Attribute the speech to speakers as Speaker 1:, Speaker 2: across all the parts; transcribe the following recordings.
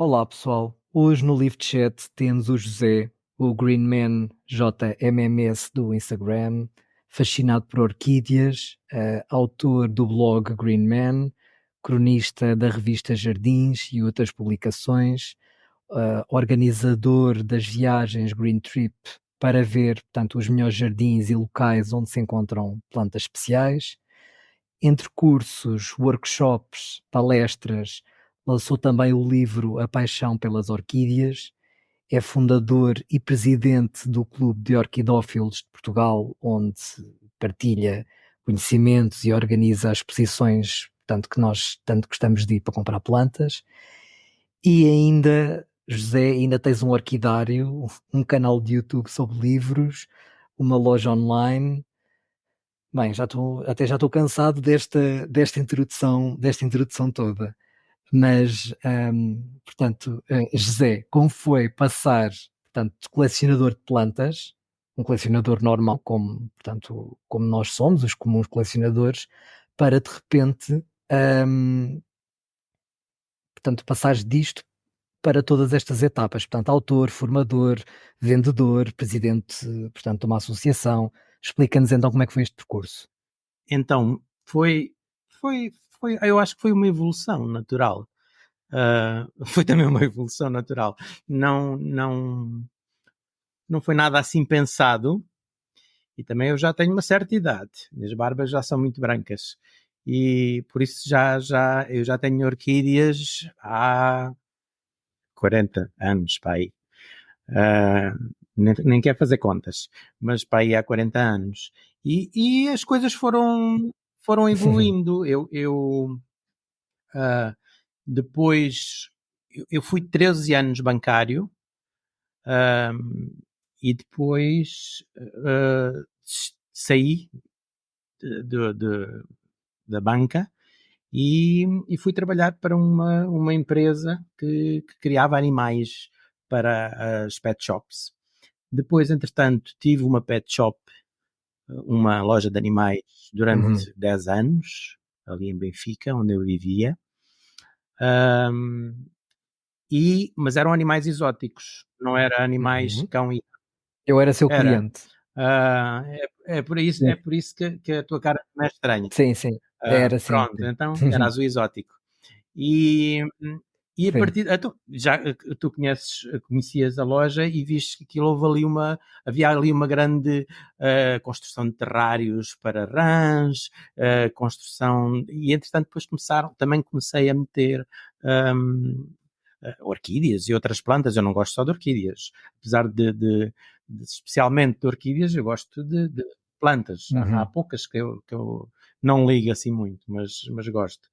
Speaker 1: Olá pessoal, hoje no Live Chat temos o José, o Greenman JMMS do Instagram, fascinado por orquídeas, autor do blog Greenman, cronista da revista Jardins e outras publicações, organizador das viagens Green Trip para ver, portanto, os melhores jardins e locais onde se encontram plantas especiais. Entre cursos, workshops, palestras, lançou também o livro A Paixão pelas Orquídeas, é fundador e presidente do Clube de Orquidófilos de Portugal, onde partilha conhecimentos e organiza as exposições, portanto, que nós tanto gostamos de ir para comprar plantas. E ainda, José, ainda tens um orquidário, um canal de YouTube sobre livros, uma loja online. Bem, até já estou cansado desta introdução toda. Mas, portanto, José, como foi passar, portanto, de colecionador de plantas, um colecionador normal, como nós somos, os comuns colecionadores, para de repente, portanto, passares disto para todas estas etapas, portanto, autor, formador, vendedor, presidente, portanto, de uma associação. Explica-nos então como é que foi este percurso.
Speaker 2: Então, eu acho que foi uma evolução natural. Foi também uma evolução natural. Não foi nada assim pensado. E também eu já tenho uma certa idade. Minhas barbas já são muito brancas. E por isso eu já tenho orquídeas há 40 anos, para aí. Nem quero fazer contas, mas para aí há 40 anos. E as coisas foram evoluindo. Depois, eu fui 13 anos bancário, e depois saí da banca e fui trabalhar para uma empresa que criava animais para as pet shops. Depois, entretanto, tive uma pet shop, uma loja de animais, durante 10 anos, ali em Benfica, onde eu vivia. Mas eram animais exóticos, não eram animais cão e...
Speaker 1: Eu era seu cliente.
Speaker 2: É por isso que a tua cara não é estranha.
Speaker 1: Sim, era sim.
Speaker 2: Pronto, então era azul exótico. E a partir... Então, já tu conhecias a loja e viste que havia ali uma grande construção de terrários para rãs, construção... E, entretanto, depois também comecei a meter orquídeas e outras plantas. Eu não gosto só de orquídeas. Apesar especialmente de orquídeas, eu gosto de plantas. Há poucas que eu não ligo assim muito, mas gosto.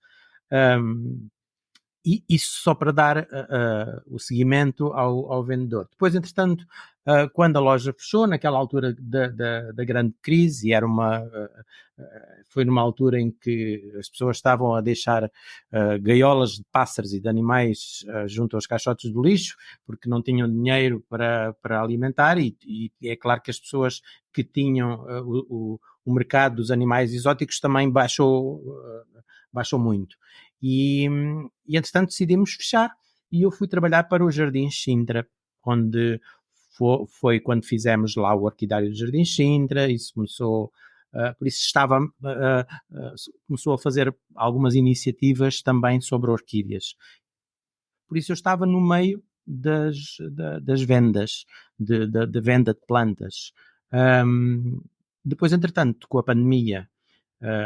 Speaker 2: E isso só para dar o seguimento ao vendedor. Depois, entretanto, quando a loja fechou, naquela altura da grande crise, e foi numa altura em que as pessoas estavam a deixar gaiolas de pássaros e de animais junto aos caixotes do lixo, porque não tinham dinheiro para alimentar, e é claro que as pessoas que tinham o mercado dos animais exóticos também baixou muito. E entretanto decidimos fechar e eu fui trabalhar para o Jardins Sintra, onde foi quando fizemos lá o Orquidário do Jardins Sintra. Isso começou, por isso começou a fazer algumas iniciativas também sobre orquídeas. Por isso eu estava no meio das vendas, da venda de plantas. Depois, entretanto, com a pandemia,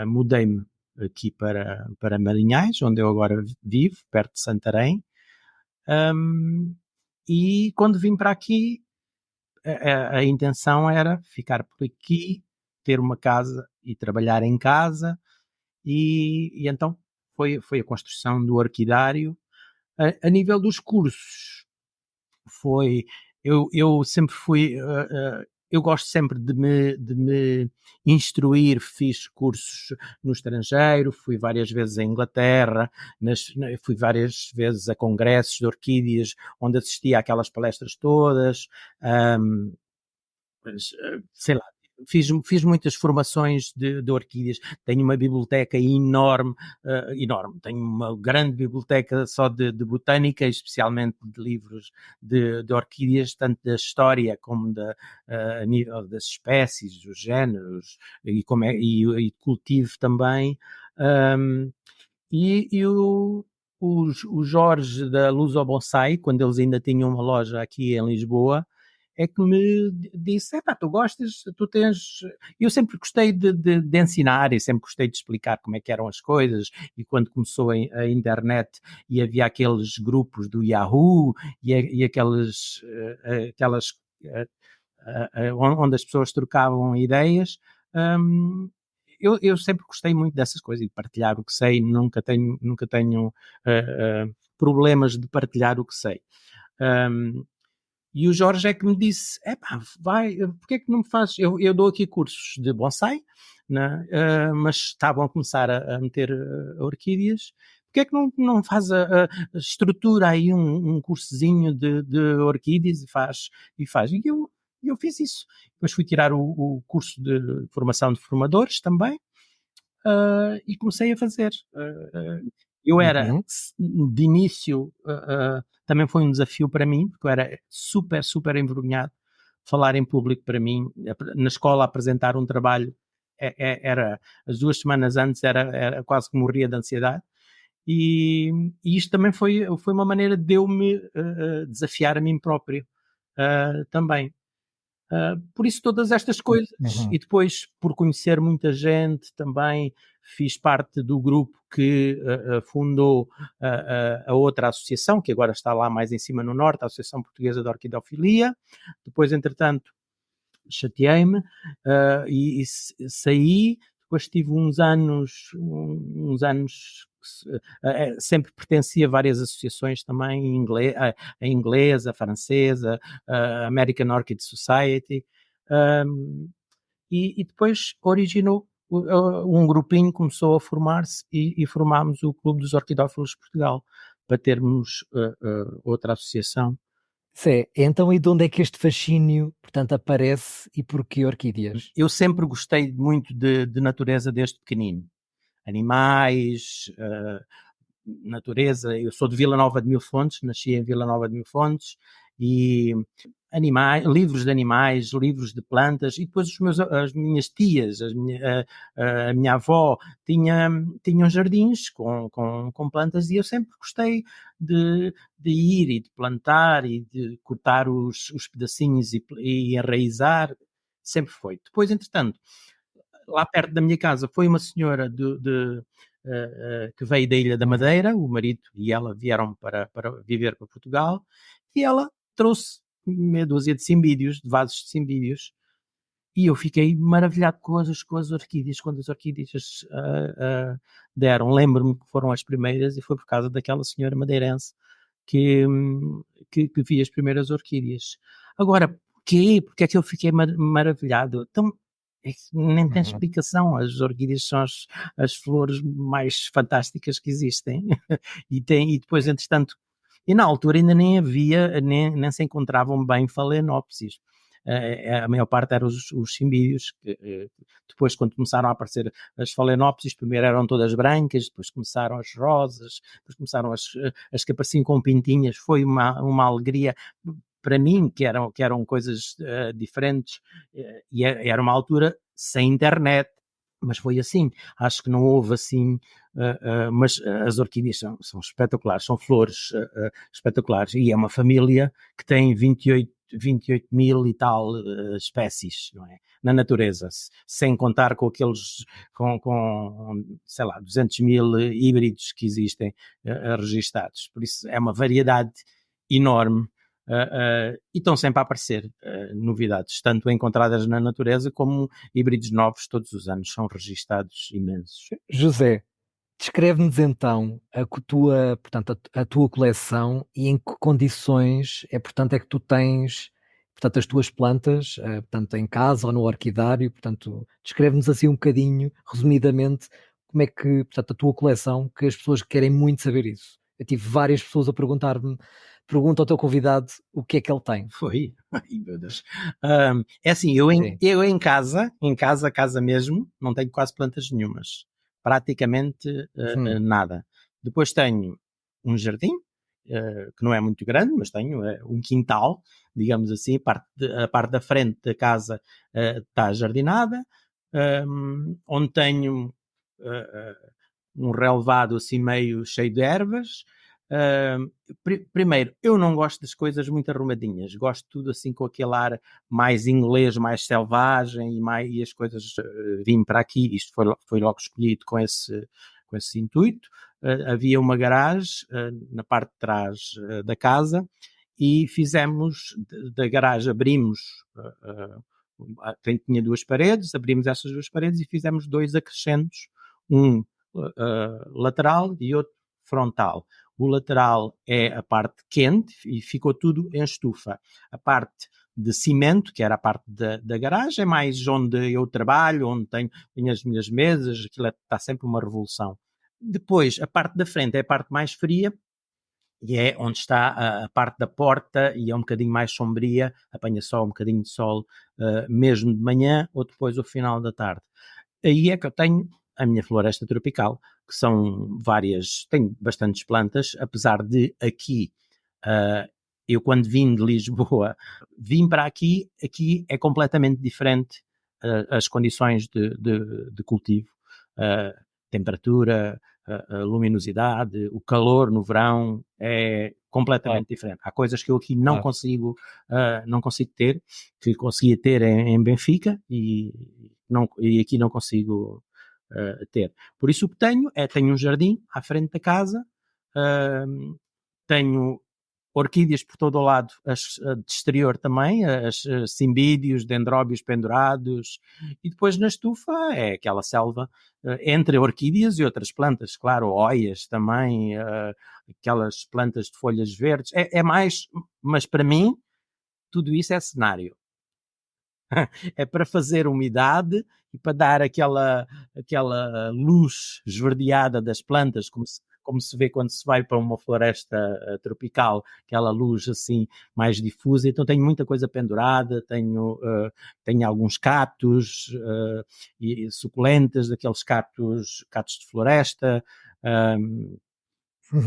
Speaker 2: mudei-me aqui para Marinhais, onde eu agora vivo, perto de Santarém. E quando vim para aqui, a intenção era ficar por aqui, ter uma casa e trabalhar em casa. E então foi a construção do orquidário. A nível dos cursos, eu sempre fui... eu gosto sempre de me instruir. Fiz cursos no estrangeiro, fui várias vezes à Inglaterra, fui várias vezes a congressos de orquídeas, onde assistia àquelas palestras todas. Sei lá, fiz muitas formações de orquídeas, tenho uma biblioteca enorme, enorme, tenho uma grande biblioteca só de botânica, especialmente de livros de orquídeas, tanto da história como a nível das espécies, dos géneros, e cultivo também. O Jorge da Luz ao Bonsai, quando eles ainda tinham uma loja aqui em Lisboa, é que me disse, tu gostas, tu tens... Eu sempre gostei de ensinar e sempre gostei de explicar como é que eram as coisas, e quando começou a internet e havia aqueles grupos do Yahoo e aquelas onde as pessoas trocavam ideias, eu sempre gostei muito dessas coisas e de partilhar o que sei, nunca tenho problemas de partilhar o que sei. E o Jorge é que me disse, porque é que não me fazes, eu dou aqui cursos de bonsai, né? Mas estavam a começar a meter orquídeas, porque é que não faz a estrutura aí um cursozinho de orquídeas e faz. E eu fiz isso. Depois fui tirar o curso de formação de formadores também, e comecei a fazer. Eu era,
Speaker 1: Uhum.
Speaker 2: de início, também foi um desafio para mim, porque eu era super, super envergonhado. Falar em público para mim, na escola apresentar um trabalho, era, as 2 semanas antes era quase que morria de ansiedade. E isto também foi uma maneira de eu me desafiar a mim próprio também. Por isso, todas estas coisas,
Speaker 1: Uhum.
Speaker 2: e depois, por conhecer muita gente, também fiz parte do grupo que fundou a outra associação, que agora está lá mais em cima no Norte, a Associação Portuguesa de Orquidofilia. Depois, entretanto, chateei-me e saí. Depois tive uns anos sempre pertencia a várias associações também, a inglesa, a francesa, a American Orchid Society, e depois originou um grupinho, começou a formar-se e formámos o Clube dos Orquidófilos de Portugal, para termos outra associação.
Speaker 1: Então, e de onde é que este fascínio, portanto, aparece e porquê orquídeas?
Speaker 2: Eu sempre gostei muito de natureza desde pequenino. Animais, natureza. Eu sou de Vila Nova de Mil Fontes, nasci em Vila Nova de Mil Fontes, e livros de animais, livros de plantas, e depois as minhas tias, a minha avó tinham jardins com plantas, e eu sempre gostei de ir e de plantar e de cortar os pedacinhos e enraizar, sempre foi. Depois, entretanto, lá perto da minha casa foi uma senhora que veio da Ilha da Madeira, o marido e ela vieram para viver para Portugal, e ela trouxe meia dúzia de cimbídeos, de vasos de cimbídeos, e eu fiquei maravilhado com as orquídeas, quando as orquídeas deram. Lembro-me que foram as primeiras e foi por causa daquela senhora madeirense que, que vi as primeiras orquídeas. Agora, porquê? Porque é que eu fiquei maravilhado? Então, nem tem
Speaker 1: Uhum.
Speaker 2: explicação. As orquídeas são as flores mais fantásticas que existem. E depois, entretanto, e na altura ainda nem havia, nem se encontravam bem phalaenopsis. A maior parte eram os cimbídeos, que depois, quando começaram a aparecer as phalaenopsis, primeiro eram todas brancas, depois começaram as rosas, depois começaram as que apareciam com pintinhas. Foi uma alegria para mim, que eram coisas diferentes, e era uma altura sem internet, mas foi assim. Acho que não houve assim, mas as orquídeas são espetaculares, são flores espetaculares, e é uma família que tem 28 mil e tal espécies, não é? Na natureza, sem contar com aqueles, sei lá, 200 mil híbridos que existem registados. Por isso é uma variedade enorme. E estão sempre a aparecer novidades, tanto encontradas na natureza como híbridos novos todos os anos, são registados imensos.
Speaker 1: José, descreve-nos então portanto, a tua coleção e em que condições portanto, é que tu tens, portanto, as tuas plantas, portanto, em casa ou no orquidário, portanto, descreve-nos assim um bocadinho, resumidamente, como é que, portanto, a tua coleção, que as pessoas querem muito saber isso. Eu tive várias pessoas a perguntar-me, pergunta ao teu convidado o que é que ele tem.
Speaker 2: Foi. Ai, meu Deus. É assim,
Speaker 1: Sim.
Speaker 2: eu em casa mesmo, não tenho quase plantas nenhumas. Praticamente nada. Depois tenho um jardim, que não é muito grande, mas tenho um quintal, digamos assim. A parte da frente da casa está jardinada, onde tenho um relevado assim meio cheio de ervas. Primeiro, eu não gosto das coisas muito arrumadinhas, gosto de tudo assim com aquele ar mais inglês, mais selvagem e as coisas vim para aqui, isto foi logo escolhido com esse intuito. Havia uma garagem na parte de trás da casa e fizemos da garagem, abrimos, tinha duas paredes, abrimos essas duas paredes e fizemos dois acrescentos, um lateral e outro frontal. O lateral é a parte quente e ficou tudo em estufa. A parte de cimento, que era a parte da garagem, é mais onde eu trabalho, onde tenho as minhas mesas, aquilo está sempre uma revolução. Depois, a parte da frente é a parte mais fria, e é onde está a parte da porta e é um bocadinho mais sombria, apanha só um bocadinho de sol, mesmo de manhã ou depois ao final da tarde. Aí é que eu tenho a minha floresta tropical, que são várias, tenho bastantes plantas, apesar de aqui, eu quando vim de Lisboa, vim para aqui é completamente diferente as condições de cultivo, temperatura, a luminosidade, o calor no verão é
Speaker 1: Claro,
Speaker 2: completamente diferente. Há coisas que eu aqui
Speaker 1: claro.
Speaker 2: não consigo ter, que conseguia ter em Benfica e aqui não consigo ter. Por isso o que tenho um jardim à frente da casa, tenho orquídeas por todo o lado, de exterior também, as cimbídeos, dendróbios pendurados, e depois na estufa é aquela selva entre orquídeas e outras plantas, claro, óias também, aquelas plantas de folhas verdes, é mais, mas para mim tudo isso é cenário. É para fazer umidade e para dar aquela luz esverdeada das plantas, como se vê quando se vai para uma floresta tropical, aquela luz assim mais difusa. Então tenho muita coisa pendurada, tenho alguns cactos e suculentas, daqueles cactos de floresta.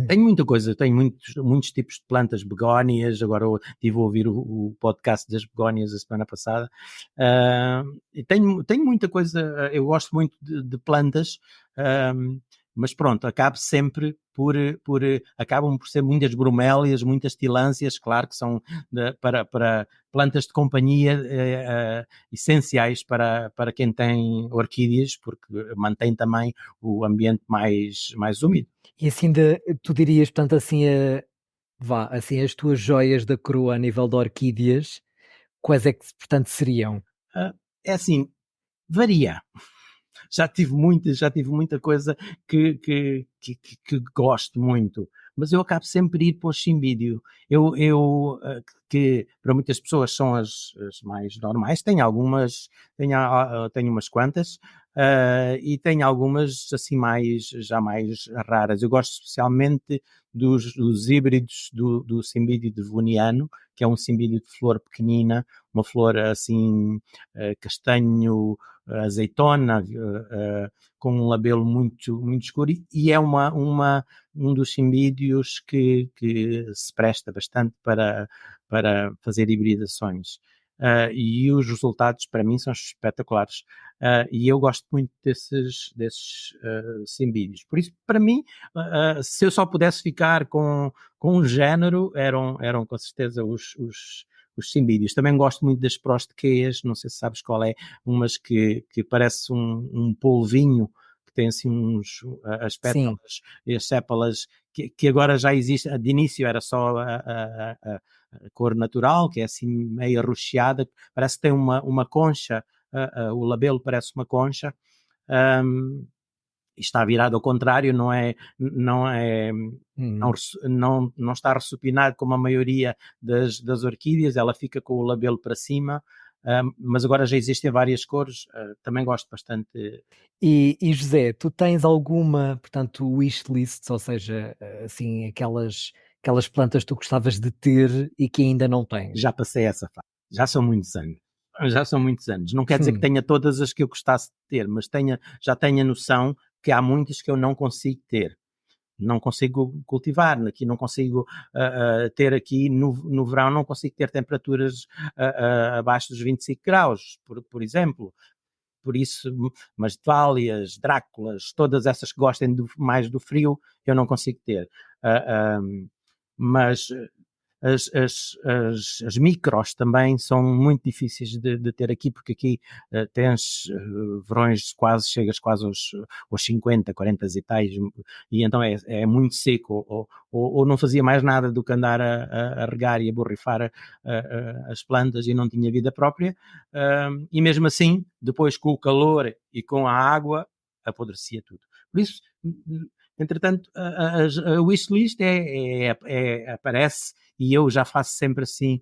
Speaker 2: Tenho muita coisa, tenho muitos tipos de plantas, begónias. Agora estive a ouvir o podcast das begónias a semana passada. E tenho muita coisa, eu gosto muito de plantas, mas pronto, acabam por ser muitas bromélias, muitas tilâncias, claro que são para plantas de companhia essenciais para quem tem orquídeas, porque mantém também o ambiente mais úmido.
Speaker 1: E assim, tu dirias, portanto, assim, assim, as tuas joias da coroa a nível de orquídeas, quais é que, portanto, seriam?
Speaker 2: É assim, varia. Já tive muita coisa que gosto muito, mas eu acabo sempre a ir para o Ximbídio. Que para muitas pessoas são as mais normais, tenho umas quantas, e tenho algumas assim já mais raras. Eu gosto especialmente dos híbridos do Cimbídio devoniano, que é um cimbídio de flor pequenina, uma flor assim castanho, azeitona, com um labelo muito escuro, e é um dos cimbídeos que se presta bastante para fazer hibridações. E os resultados para mim são espetaculares. E eu gosto muito desses cimbídeos. Por isso, para mim, se eu só pudesse ficar com um género, eram com certeza os cimbídeos. Também gosto muito das prostequeias, não sei se sabes qual é, umas que parece um polvinho, que tem assim as
Speaker 1: Sim.
Speaker 2: pétalas e as sépalas, que agora já existe. De início era só a cor natural, que é assim meio arroxeada, parece que tem uma concha, o labelo parece uma concha. Está virado ao contrário,
Speaker 1: Uhum.
Speaker 2: não está ressupinado como a maioria das orquídeas, ela fica com o labelo para cima, mas agora já existem várias cores, também gosto bastante.
Speaker 1: E José, tu tens alguma, portanto, wishlist, ou seja, assim, aquelas aquelas plantas que tu gostavas de ter e que ainda não tens?
Speaker 2: Já passei essa fase. Já são muitos anos. Já são muitos anos. Não quer dizer que
Speaker 1: Hum.
Speaker 2: tenha todas as que eu gostasse de ter, mas já tenho a noção que há muitas que eu não consigo ter. Não consigo cultivar, aqui não consigo ter aqui no verão, não consigo ter temperaturas abaixo dos 25 graus, por exemplo. Por isso, mas dálias, dráculas, todas essas que gostem mais do frio, eu não consigo ter. Mas as micros também são muito difíceis de ter aqui, porque aqui tens verões chegas quase aos 50, 40 e tais, e então é muito seco, ou não fazia mais nada do que andar a regar e a borrifar as plantas e não tinha vida própria, e mesmo assim, depois com o calor e com a água, apodrecia tudo. Por isso, entretanto, a wishlist aparece e eu já faço sempre assim.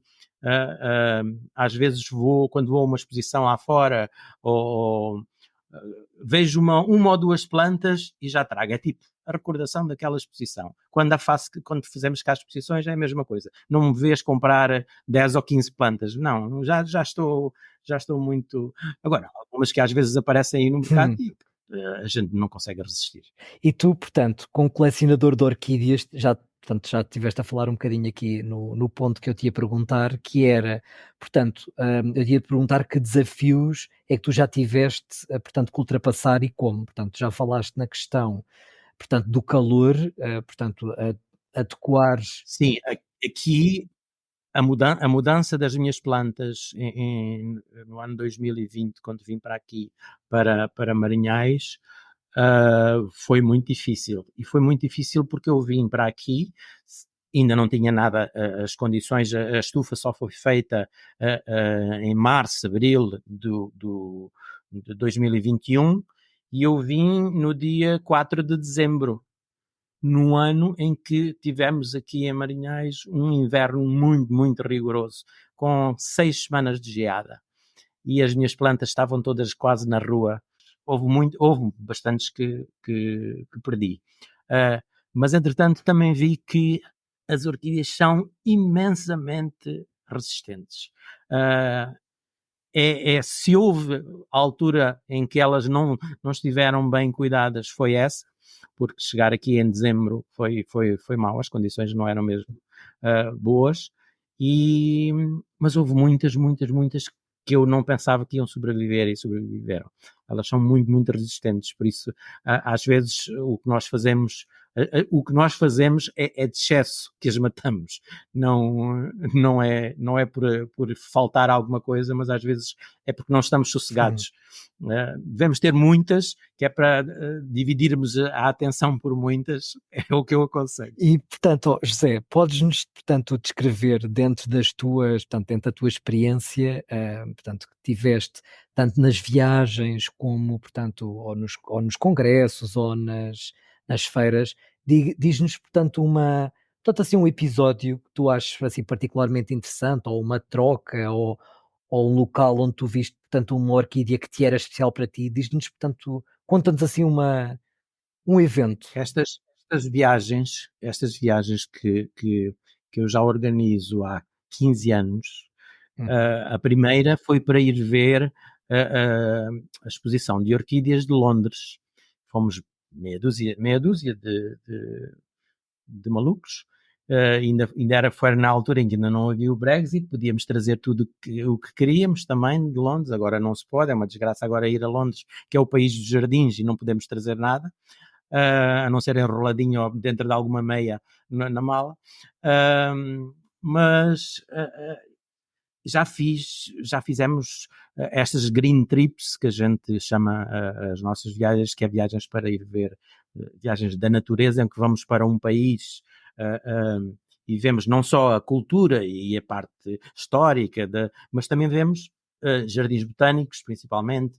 Speaker 2: Às vezes quando vou a uma exposição lá fora, ou vejo uma ou duas plantas e já trago. É tipo a recordação daquela exposição. Quando fazemos cá as exposições é a mesma coisa. Não me vês comprar 10 ou 15 plantas. Não, já estou muito... Agora, algumas que às vezes aparecem aí no mercado e a gente não consegue resistir.
Speaker 1: E tu, portanto, como colecionador de orquídeas, portanto, já estiveste a falar um bocadinho aqui no ponto que eu te ia perguntar, que era, portanto, eu ia te perguntar que desafios é que tu já tiveste, portanto, que ultrapassar e como. Portanto, já falaste na questão, portanto, do calor, portanto, a adequares.
Speaker 2: Sim, aqui a mudança das minhas plantas no ano 2020, quando vim para aqui, para Marinhais, foi muito difícil. E foi muito difícil porque eu vim para aqui, ainda não tinha nada, as condições, a estufa só foi feita em março, abril de 2021, e eu vim no dia 4 de dezembro, no ano em que tivemos aqui em Marinhais um inverno muito, muito rigoroso, com 6 semanas de geada. E as minhas plantas estavam todas quase na rua. Houve bastantes que perdi. Mas, entretanto, também vi que as orquídeas são imensamente resistentes. Se houve a altura em que elas não estiveram bem cuidadas, foi essa, porque chegar aqui em dezembro foi mau, as condições não eram mesmo boas, mas houve muitas, muitas, muitas que eu não pensava que iam sobreviver e sobreviveram. Elas são muito, muito resistentes, por isso, às vezes, o que nós fazemos é de excesso que as matamos. Não é por faltar alguma coisa, mas às vezes é porque não estamos sossegados. Devemos ter muitas, que é para dividirmos a atenção por muitas, é o que eu aconselho.
Speaker 1: E, portanto, José, podes-nos, portanto, descrever dentro da tua experiência, portanto, que tiveste, tanto nas viagens como, portanto, ou nos congressos ou nas feiras, diz-nos, portanto, portanto, assim, um episódio que tu achas, assim, particularmente interessante, ou uma troca, ou um local onde tu viste, portanto, uma orquídea que te era especial para ti. Diz-nos, portanto, conta-nos, assim, um evento.
Speaker 2: Estas viagens que eu já organizo há 15 anos, a primeira foi para ir ver a exposição de orquídeas de Londres. Fomos meia dúzia de malucos. Foi na altura em que ainda não havia o Brexit, podíamos trazer tudo o que queríamos também de Londres, agora não se pode, é uma desgraça agora ir a Londres, que é o país dos jardins, e não podemos trazer nada. A não ser enroladinho dentro de alguma meia na mala, mas já fizemos estas green trips, que a gente chama as nossas viagens, que é viagens para ir ver, viagens da natureza, em que vamos para um país e vemos não só a cultura e a parte histórica, mas também vemos jardins botânicos, principalmente,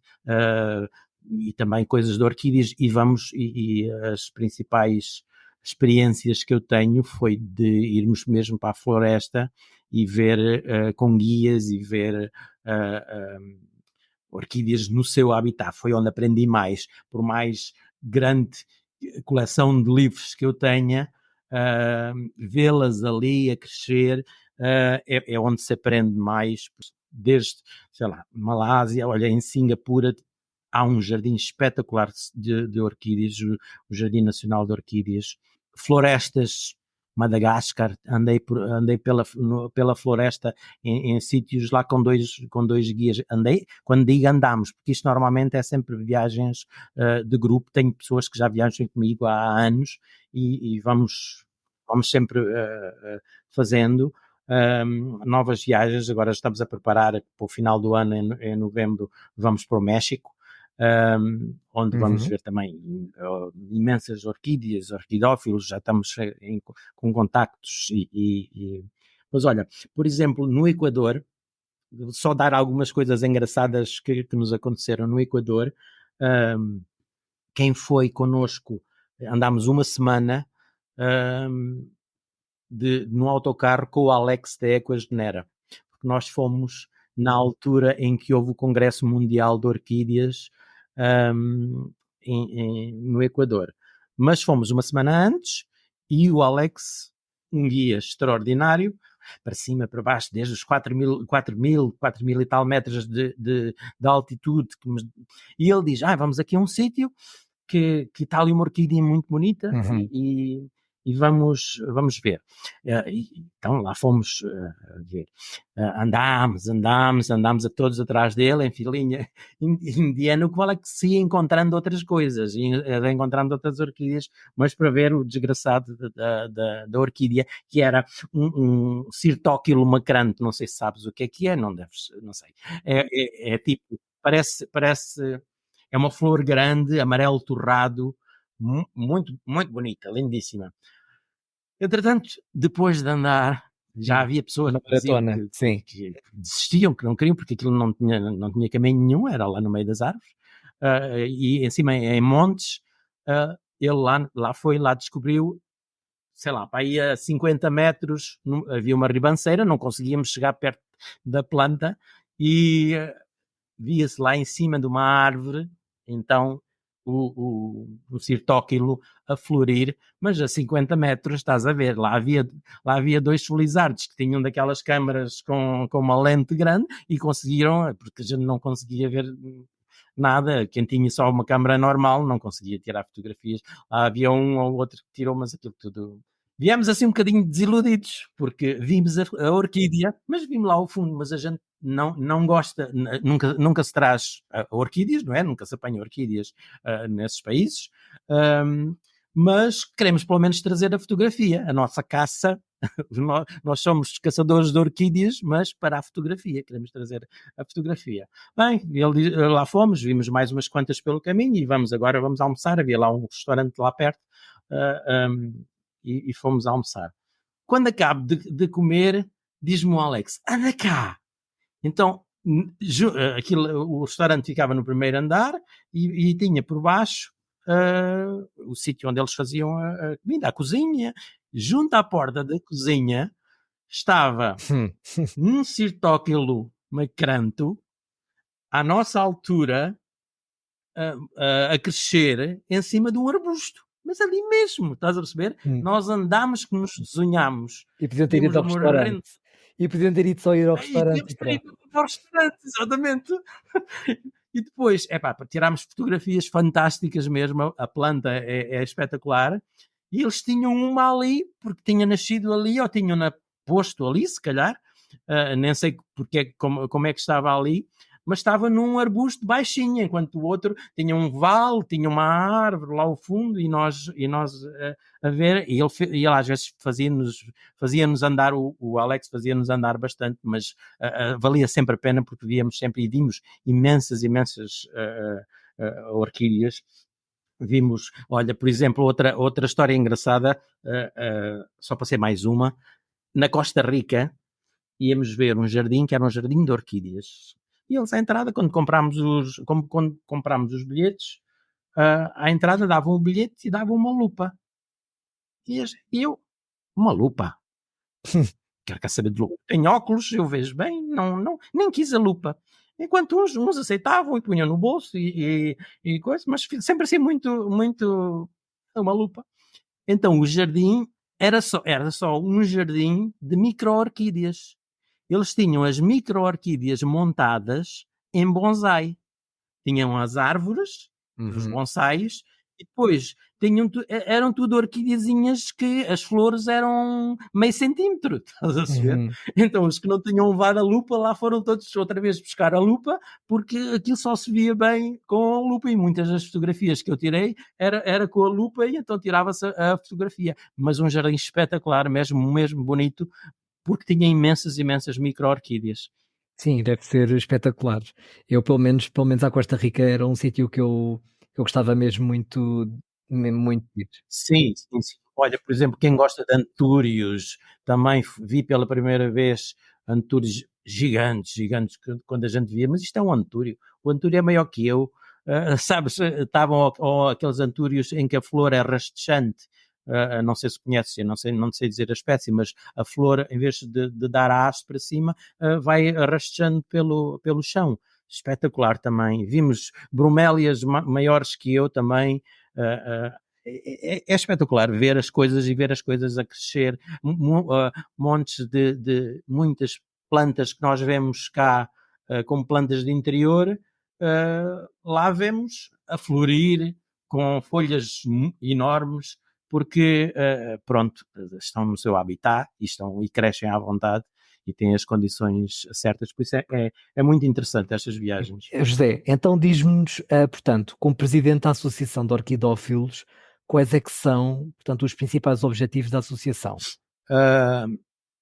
Speaker 2: e também coisas de orquídeas, e as principais experiências que eu tenho foi de irmos mesmo para a floresta e ver com guias e ver orquídeas no seu habitat. Foi onde aprendi mais. Por mais grande coleção de livros que eu tenha, vê-las ali a crescer é onde se aprende mais, desde, sei lá, Malásia, olha, em Singapura há um jardim espetacular de orquídeas, o Jardim Nacional de Orquídeas, florestas, Madagascar, andei pela floresta em sítios lá com dois guias, quando digo andamos, porque isto normalmente é sempre viagens de grupo, tenho pessoas que já viajam comigo há anos e vamos sempre fazendo novas viagens. Agora estamos a preparar para o final do ano, em novembro, vamos para o México, onde vamos ver também imensas orquídeas, orquidófilos, já estamos com contactos mas olha, por exemplo, no Equador, só dar algumas coisas engraçadas que nos aconteceram no Equador. Quem foi connosco, andámos uma semana no autocarro com o Alex da Equas de Nera, porque nós fomos na altura em que houve o Congresso Mundial de Orquídeas no Equador. Mas fomos uma semana antes e o Alex, um guia extraordinário, para cima, para baixo, desde os 4.000 e tal metros de altitude. E ele diz, vamos aqui a um sítio que está ali uma orquídea muito bonita e vamos ver. Então lá fomos ver. Andámos a todos atrás dele, em filinha indiana, o qual é que se ia encontrando outras coisas, encontrando outras orquídeas, mas para ver o desgraçado da orquídea, que era um Cirtóquilo macrante, não sei se sabes o que é, não sei. É tipo, parece é uma flor grande, amarelo torrado, muito, muito bonita, lindíssima. Entretanto, depois de andar, já havia pessoas que diziam que desistiam, que não queriam, porque aquilo não tinha caminho nenhum, era lá no meio das árvores, e em cima, em montes, ele lá descobriu, sei lá, para aí a 50 metros, havia uma ribanceira, não conseguíamos chegar perto da planta, e via-se lá em cima de uma árvore, então, o Cirtóquilo a florir, mas a 50 metros, estás a ver, lá havia dois felizardos que tinham daquelas câmaras com uma lente grande e conseguiram, porque a gente não conseguia ver nada, quem tinha só uma câmara normal não conseguia tirar fotografias. Lá havia um ou outro que tirou, mas aquilo tudo... Viemos assim um bocadinho desiludidos, porque vimos a orquídea, mas vimos lá ao fundo, mas a gente não gosta, nunca se traz orquídeas, não é? Nunca se apanha orquídeas nesses países, mas queremos pelo menos trazer a fotografia, a nossa caça. Nós somos caçadores de orquídeas, mas para a fotografia, queremos trazer a fotografia. Bem, lá fomos, vimos mais umas quantas pelo caminho e vamos almoçar. Havia lá um restaurante lá perto e fomos almoçar. Quando acabo de comer, diz-me o Alex, anda cá! Então, o restaurante ficava no primeiro andar e tinha por baixo o sítio onde eles faziam a comida, a cozinha. Junto à porta da cozinha estava um Cirtóquilo macranto à nossa altura a crescer em cima de um arbusto. Mas ali mesmo, estás a perceber? Nós andámos que nos desunhámos.
Speaker 1: E podiam ter ido ao restaurante. E podiam ter ido só ir ao restaurante.
Speaker 2: Ao restaurante, exatamente. E depois, tirámos fotografias fantásticas mesmo, a planta é espetacular, e eles tinham uma ali, porque tinha nascido ali, ou tinham posto ali, se calhar, nem sei como é que estava ali, mas estava num arbusto baixinho, enquanto o outro tinha um vale, tinha uma árvore lá ao fundo, e nós a ver, e ele às vezes fazia-nos andar, o Alex fazia-nos andar bastante, mas valia sempre a pena, porque víamos sempre e vimos imensas orquídeas. Vimos, olha, por exemplo, outra história engraçada, só para ser mais uma, na Costa Rica, íamos ver um jardim que era um jardim de orquídeas. E eles, à entrada, quando comprámos os bilhetes, à entrada davam o bilhete e davam uma lupa. E eu, uma lupa? Quero saber de lupa. Tenho óculos, eu vejo bem, nem quis a lupa. Enquanto uns aceitavam e punham no bolso e coisa, mas sempre assim muito uma lupa. Então o jardim era só um jardim de micro-orquídeas. Eles tinham as micro-orquídeas montadas em bonsai. Tinham as árvores, os
Speaker 1: Uhum.
Speaker 2: bonsais, e depois eram tudo orquídeazinhas que as flores eram meio centímetro, estás a ver?
Speaker 1: Uhum.
Speaker 2: Então os que não tinham levado a lupa lá foram todos outra vez buscar a lupa, porque aquilo só se via bem com a lupa, e muitas das fotografias que eu tirei era com a lupa, e então tirava-se a fotografia. Mas um jardim espetacular, mesmo bonito, porque tinha imensas micro-orquídeas.
Speaker 1: Sim, deve ser espetacular. Eu, pelo menos à Costa Rica era um sítio que eu gostava mesmo muito de ir.
Speaker 2: Sim, sim, sim. Olha, por exemplo, quem gosta de antúrios, também vi pela primeira vez antúrios gigantes, quando a gente via, mas isto é um antúrio. O antúrio é maior que eu. Sabes, estavam aqueles antúrios em que a flor é rastejante. Não sei se conheces, eu não sei dizer a espécie, mas a flor, em vez de dar a haste para cima, vai rastejando pelo chão. Espetacular também. Vimos bromélias maiores que eu também. Uh, é espetacular ver as coisas e ver as coisas a crescer. Montes de muitas plantas que nós vemos cá como plantas de interior, lá vemos a florir com folhas enormes, porque, pronto, estão no seu habitat e crescem à vontade e têm as condições certas. Por isso é muito interessante estas viagens.
Speaker 1: José, então diz-nos, portanto, como presidente da Associação de Orquidófilos, quais é que são, portanto, os principais objetivos da associação?
Speaker 2: Uh,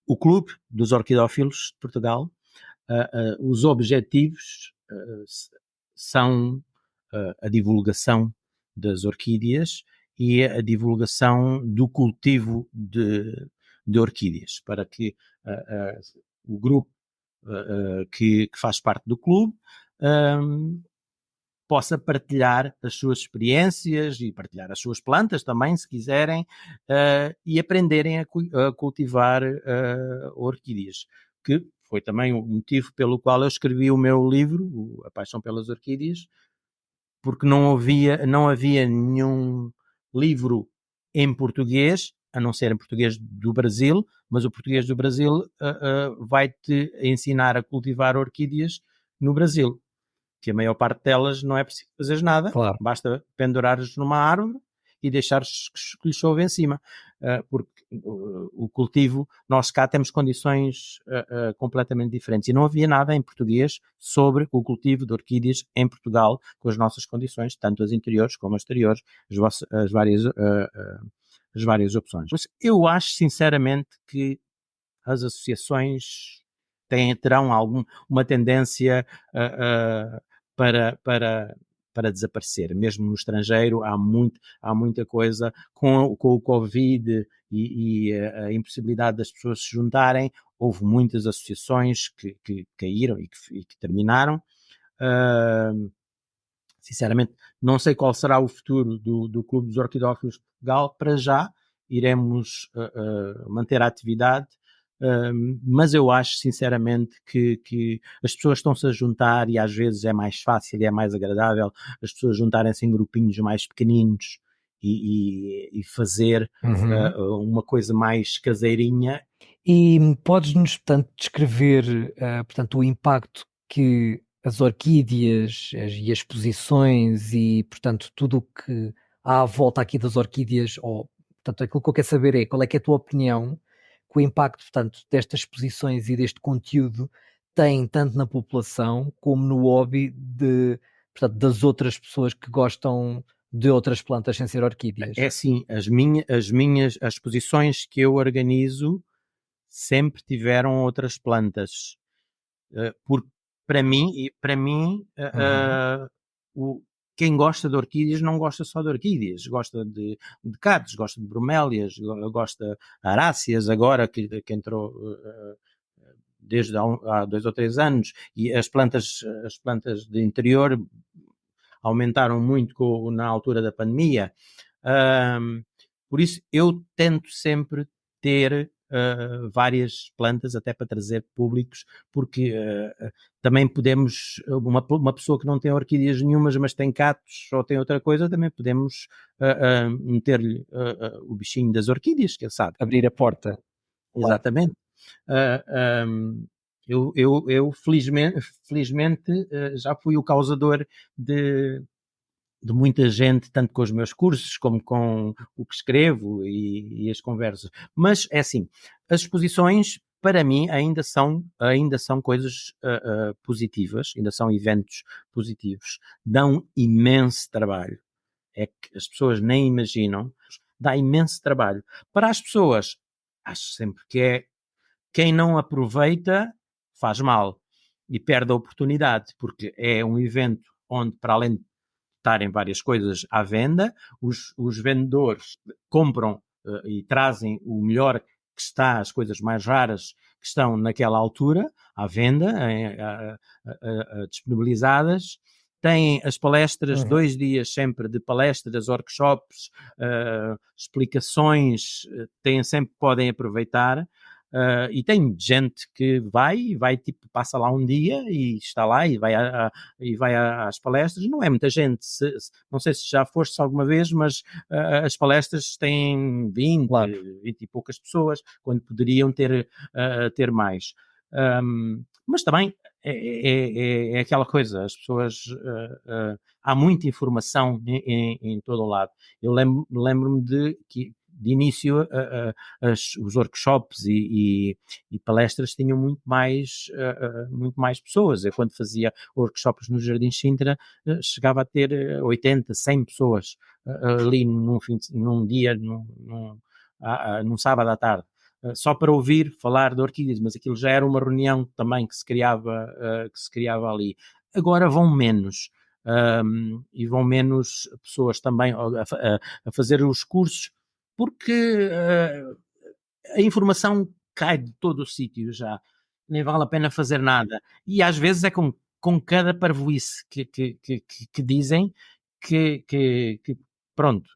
Speaker 2: o Clube dos Orquidófilos de Portugal, os objetivos são a divulgação das orquídeas e a divulgação do cultivo de orquídeas, para que o grupo que faz parte do clube possa partilhar as suas experiências e partilhar as suas plantas também, se quiserem, e aprenderem a cultivar orquídeas, que foi também o motivo pelo qual eu escrevi o meu livro, A Paixão pelas Orquídeas, porque não havia nenhum livro em português, a não ser em português do Brasil, mas o português do Brasil vai-te ensinar a cultivar orquídeas no Brasil, que a maior parte delas não é preciso fazer nada,
Speaker 1: Claro.
Speaker 2: basta pendurares numa árvore e deixares que lhe chove em cima, porque o cultivo, nós cá temos condições completamente diferentes, e não havia nada em português sobre o cultivo de orquídeas em Portugal, com as nossas condições, tanto as interiores como as exteriores, as várias opções. Mas eu acho sinceramente que as associações terão uma tendência para desaparecer. Mesmo no estrangeiro há muita coisa com o Covid e a impossibilidade das pessoas se juntarem. Houve muitas associações que caíram e que terminaram. Sinceramente, não sei qual será o futuro do Clube dos Orquidófilos de Portugal. Para já, iremos manter a atividade, mas eu acho sinceramente que as pessoas estão-se a juntar, e às vezes é mais fácil e é mais agradável as pessoas juntarem-se em grupinhos mais pequeninos e fazer
Speaker 1: Uhum.
Speaker 2: uma coisa mais caseirinha.
Speaker 1: E podes-nos, portanto, descrever, portanto, o impacto que as orquídeas e as exposições e, portanto, tudo o que há à volta aqui das orquídeas, ou, portanto, aquilo que eu quero saber é qual é que é a tua opinião, que o impacto, portanto, destas exposições e deste conteúdo tem tanto na população como no hobby portanto, das outras pessoas que gostam de outras plantas sem ser
Speaker 2: É
Speaker 1: orquídeas.
Speaker 2: assim, as exposições que eu organizo sempre tiveram outras plantas. Porque para mim
Speaker 1: Uhum.
Speaker 2: o, quem gosta de orquídeas não gosta só de orquídeas, gosta de cactos, gosta de bromélias, gosta de aráceas, agora que entrou desde há 2 ou 3 anos, e as plantas de interior aumentaram muito na altura da pandemia. Um, por isso eu tento sempre ter várias plantas até para trazer públicos, porque também podemos, uma pessoa que não tem orquídeas nenhumas, mas tem cactos ou tem outra coisa, também podemos meter-lhe o bichinho das orquídeas, que ele sabe.
Speaker 1: Abrir a porta.
Speaker 2: Exatamente. Eu felizmente já fui o causador de muita gente, tanto com os meus cursos como com o que escrevo e as conversas. Mas é assim, as exposições para mim ainda são coisas positivas, ainda são eventos positivos. Dão imenso trabalho. É que as pessoas nem imaginam. Dá imenso trabalho. Para as pessoas, acho sempre que é quem não aproveita faz mal e perde a oportunidade, porque é um evento onde, para além de estarem várias coisas à venda, os vendedores compram e trazem o melhor que está, as coisas mais raras que estão naquela altura à venda, disponibilizadas. Têm as palestras, 2 dias sempre de palestras, workshops, explicações, podem aproveitar. E tem gente que vai tipo, passa lá um dia e está lá e vai às palestras. Não é muita gente, não sei se já foste alguma vez, mas as palestras têm 20,
Speaker 1: Claro.
Speaker 2: 20 e poucas pessoas, quando poderiam ter mais. Mas também é aquela coisa, as pessoas, há muita informação em todo o lado. Eu lembro-me de início, os workshops e palestras tinham muito mais pessoas. Eu, quando fazia workshops no Jardim Sintra, chegava a ter 80, 100 pessoas ali num dia, num sábado à tarde. Só para ouvir falar de orquídeas, mas aquilo já era uma reunião também que se criava ali. Agora vão menos. E vão menos pessoas também a fazer os cursos, porque a informação cai de todo o sítio já, nem vale a pena fazer nada. E às vezes é com cada parvoíce que dizem que pronto,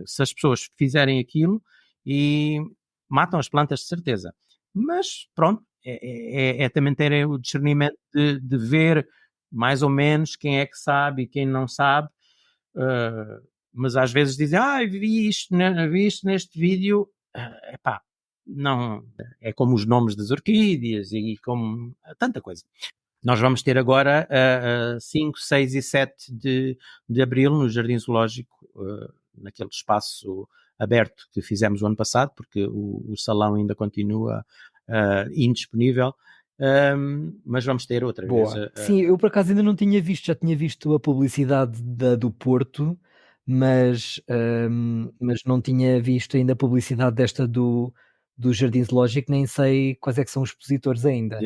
Speaker 2: se as pessoas fizerem aquilo e matam as plantas de certeza. Mas pronto, é também terem o discernimento de ver mais ou menos quem é que sabe e quem não sabe. Mas às vezes dizem, vi isto neste vídeo. Epá, não, é como os nomes das orquídeas e como tanta coisa. Nós vamos ter agora 5, 6 e 7 de abril no Jardim Zoológico, naquele espaço aberto que fizemos o ano passado, porque o salão ainda continua indisponível. Mas vamos ter outra
Speaker 1: Boa.
Speaker 2: vez.
Speaker 1: Sim, eu por acaso ainda não tinha visto, já tinha visto a publicidade do Porto, mas não tinha visto ainda a publicidade desta do Jardim Zoológico, nem sei quais é que são os expositores ainda.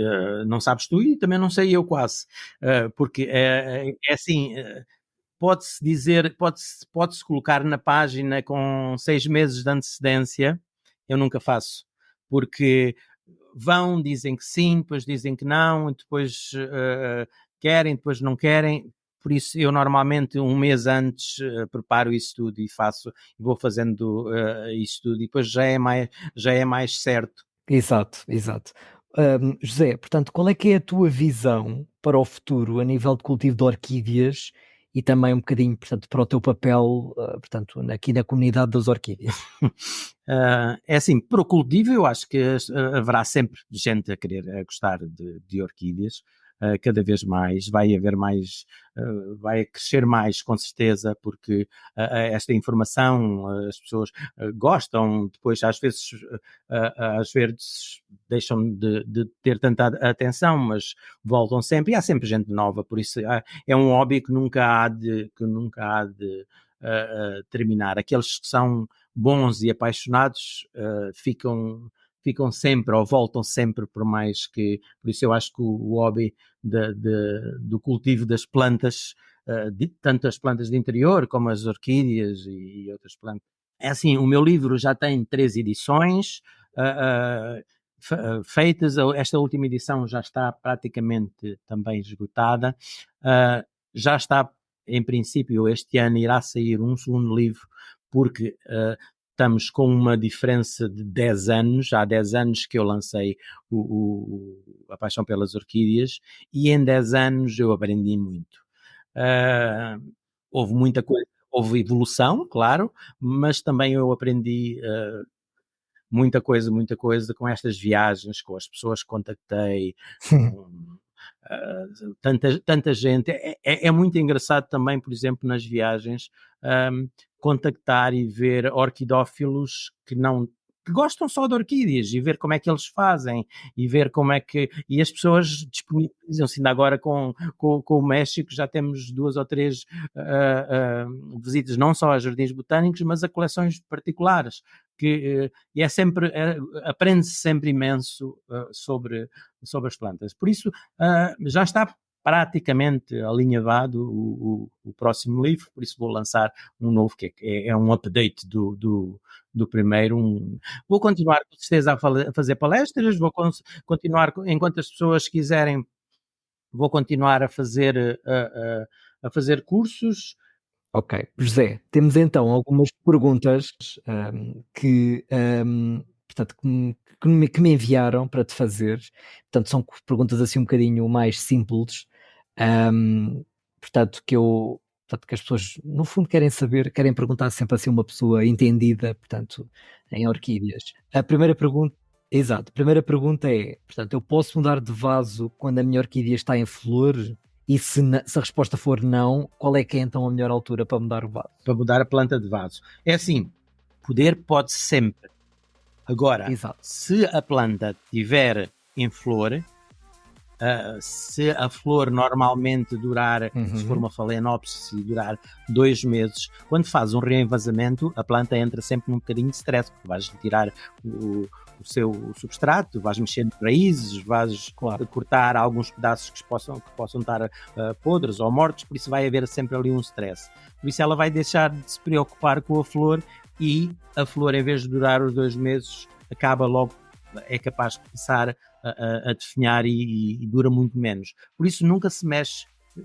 Speaker 2: Não sabes tu e também não sei eu quase, porque é assim, pode-se dizer, pode-se colocar na página com 6 meses de antecedência. Eu nunca faço, porque dizem que sim, depois dizem que não, depois querem, depois não querem. Por isso, eu normalmente 1 mês antes preparo isso tudo e vou fazendo isso tudo, e depois já é mais certo.
Speaker 1: Exato, exato. José, portanto, qual é que é a tua visão para o futuro a nível de cultivo de orquídeas e também um bocadinho, portanto, para o teu papel, portanto, aqui na comunidade das orquídeas?
Speaker 2: É assim, para o cultivo eu acho que haverá sempre gente a gostar de orquídeas. Cada vez mais, vai haver mais, vai crescer mais com certeza, porque esta informação as pessoas gostam, depois às vezes deixam de ter tanta atenção, mas voltam sempre, e há sempre gente nova, por isso é um hobby que nunca há de terminar. Aqueles que são bons e apaixonados ficam sempre ou voltam sempre, por isso eu acho que o hobby do cultivo das plantas, tanto as plantas de interior como as orquídeas e outras plantas. É assim, o meu livro já tem 3 edições feitas. Esta última edição já está praticamente também esgotada. Já está, em princípio, este ano irá sair um segundo livro, porque estamos com uma diferença de 10 anos, há 10 anos que eu lancei a paixão pelas orquídeas, e em 10 anos eu aprendi muito. Houve muita coisa, houve evolução, claro, mas também eu aprendi muita coisa com estas viagens, com as pessoas que contactei, com tanta gente. É muito engraçado também, por exemplo, nas viagens, contactar e ver orquidófilos que gostam só de orquídeas, e ver como é que eles fazem, e ver como é que... E as pessoas disponibilizam-se. Ainda agora com o México já temos 2 ou 3 visitas, não só a jardins botânicos, mas a coleções particulares, e é sempre... aprende-se sempre imenso sobre as plantas. Por isso, já está praticamente alinhavado o próximo livro, por isso vou lançar um novo, que é um update do primeiro. Vou continuar com certeza a fazer palestras, vou continuar, enquanto as pessoas quiserem, vou continuar a fazer cursos.
Speaker 1: Ok. José, temos então algumas perguntas portanto, que me enviaram para te fazer. Portanto, são perguntas assim um bocadinho mais simples. Portanto, que as pessoas, no fundo, querem saber, querem perguntar sempre assim uma pessoa entendida, portanto, em orquídeas. Exato. A primeira pergunta é, portanto, eu posso mudar de vaso quando a minha orquídea está em flor? E se a resposta for não, qual é que é então a melhor altura para mudar o vaso?
Speaker 2: Para mudar a planta de vaso. É assim, poder pode sempre. Agora,
Speaker 1: Exato.
Speaker 2: Se a planta estiver em flor, se a flor normalmente durar, se for uma phalaenopsis, durar 2 meses, quando faz um reenvasamento, a planta entra sempre num bocadinho de stress, porque vais retirar o seu substrato, vais mexer nas raízes, vais cortar alguns pedaços que possam estar podres ou mortos, por isso vai haver sempre ali um stress. Por isso ela vai deixar de se preocupar com a flor, e a flor, em vez de durar os 2 meses, acaba logo, é capaz de começar a definhar e dura muito menos. Por isso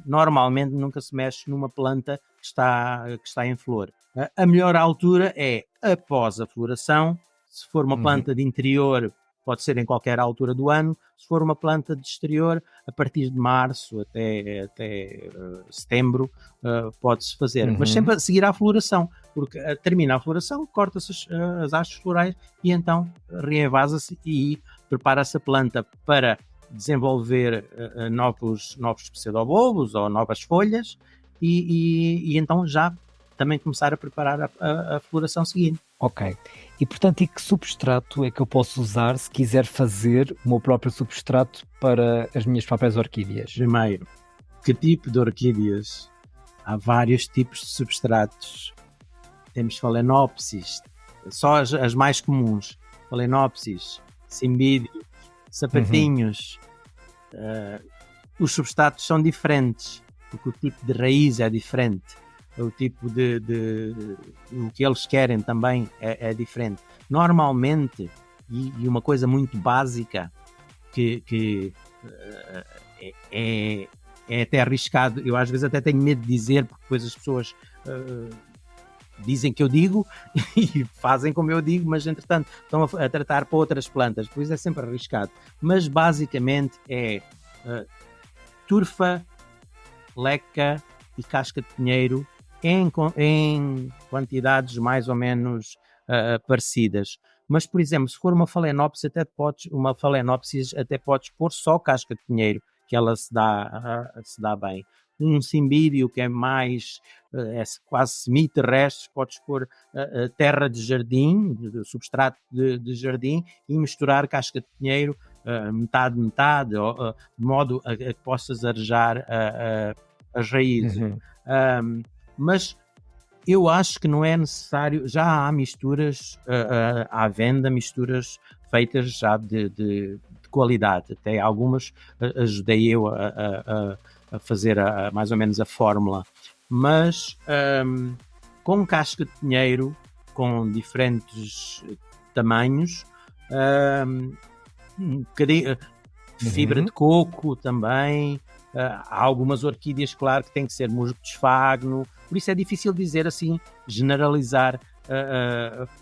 Speaker 2: normalmente nunca se mexe numa planta que está em flor. A melhor altura é após a floração. Se for uma planta de interior, pode ser em qualquer altura do ano. Se for uma planta de exterior, a partir de março até setembro, pode-se fazer. Mas sempre a seguir à floração, porque termina a floração, corta-se as hastes florais e então reenvasa-se e prepara-se a planta para desenvolver novos pseudobulbos ou novas folhas, e então já também começar a preparar a floração seguinte.
Speaker 1: Ok. E portanto, e que substrato é que eu posso usar se quiser fazer o meu próprio substrato para as minhas próprias orquídeas?
Speaker 2: Primeiro, que tipo de orquídeas? Há vários tipos de substratos. Temos phalaenopsis, só as mais comuns. Phalaenopsis, cimbídeos, sapatinhos. Os substratos são diferentes, porque o tipo de raiz é diferente. O tipo o que eles querem também é diferente. Normalmente, e uma coisa muito básica que é até arriscado, eu às vezes até tenho medo de dizer, porque depois as pessoas dizem que eu digo e fazem como eu digo, mas entretanto estão a tratar para outras plantas, por isso é sempre arriscado. Mas basicamente é turfa, leca e casca de pinheiro, em quantidades mais ou menos parecidas. Mas, por exemplo, se for uma phalaenopsis, até podes pôr só casca de pinheiro, que ela se dá bem. Um cimbídeo que é mais quase semi-terrestre, podes pôr terra de jardim, substrato de jardim, e misturar casca de pinheiro metade, de modo a que possas arejar as raízes. Mas eu acho que não é necessário. Já há misturas à venda, misturas feitas já de qualidade. Até algumas ajudei eu a fazer mais ou menos a fórmula. Mas com casca de pinheiro, com diferentes tamanhos, fibra de coco também. Há algumas orquídeas, claro, que têm que ser musgo de esfagno, por isso é difícil dizer assim, generalizar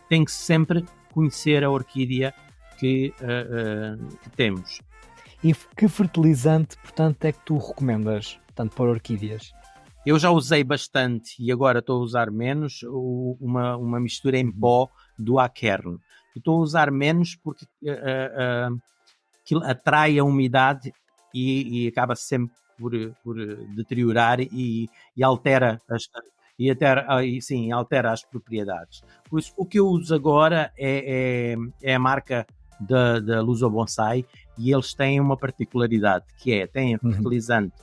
Speaker 2: tem que sempre conhecer a orquídea que temos.
Speaker 1: E que fertilizante, portanto, é que tu recomendas, tanto para orquídeas?
Speaker 2: Eu já usei bastante e agora estou a usar menos uma mistura em pó do Akerno. Estou a usar menos porque aquilo atrai a umidade e acaba sempre por deteriorar e altera altera as propriedades. Por isso, o que eu uso agora é a marca da Luso Bonsai, e eles têm uma particularidade, que têm fertilizante